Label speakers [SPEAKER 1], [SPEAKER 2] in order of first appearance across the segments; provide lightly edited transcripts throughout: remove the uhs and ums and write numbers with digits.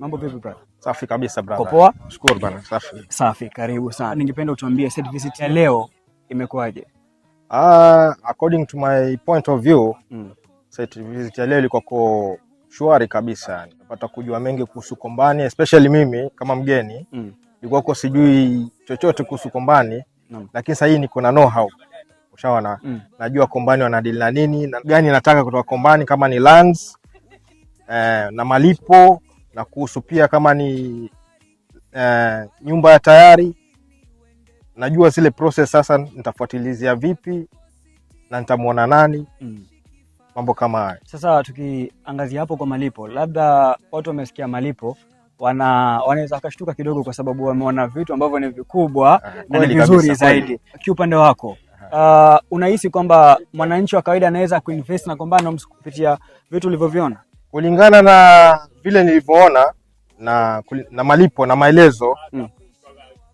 [SPEAKER 1] Mambo vipi brother?
[SPEAKER 2] Safi kabisa brother.
[SPEAKER 1] Uko poa?
[SPEAKER 2] Shukuru bana, safi.
[SPEAKER 1] Safi, karibu sana. Ningependa utuambie site visit ya leo imekuwaje?
[SPEAKER 2] According to my point of view, site visit ya leo ilikuwa shwari kabisa. Napata kujua mengi kuhusu Kombani, especially mimi kama mgeni. Nilikuwa sijui chochote kuhusu Kombani, lakini sasa hii niko na know how. Ushaona? Najua Kombani wanadeal na nini, na gani nataka kutoka Kombani, kama ni lands na malipo, na kuhusu pia kama ni nyumba ya tayari. Najua zile process sasa nitafuatilizia vipi na nitamuona nani, mambo kama haya.
[SPEAKER 1] Sasa tukiangazia hapo kwa malipo, labda watu wamesikia malipo wanaweza wakashtuka kidogo kwa sababu wameona vitu ambavyo ni vikubwa na ni vizuri zaidi. Kiupande wako, unahisi kwamba mwananchi wa kawaida anaweza kuinvest na Kombani kupitia vitu ulivyoviona?
[SPEAKER 2] Kulingana na vile nilivyoona na malipo na maelezo,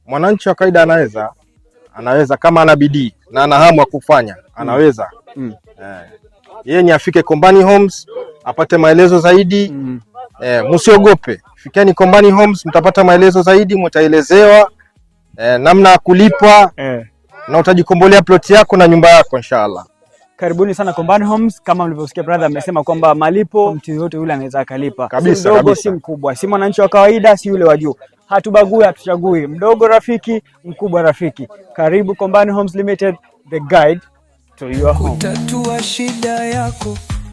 [SPEAKER 2] mwananchi wa kawaida anaweza kama ana bidii na ana hamu ya kufanya, anaweza. Yeye ni afike Kombani Homes apate maelezo zaidi. Msiogope, fikeni Kombani Homes, mtapata maelezo zaidi, mtaelezewa namna ya kulipa na utajikombolea plot yako na nyumba yako inshallah.
[SPEAKER 1] Karibuni sana Kombani Homes. Kama mlivyosikia brother amesema kwamba malipo mtu yote yule anaweza akalipa.
[SPEAKER 2] Kabisa,
[SPEAKER 1] si mdogo si mkubwa, si mwananchi wa kawaida si yule wa juu. Hatubagui, hatuchagui. Mdogo rafiki, mkubwa rafiki. Karibu Kombani Homes Limited, the guide to your home.
[SPEAKER 3] Kutatua shida yako.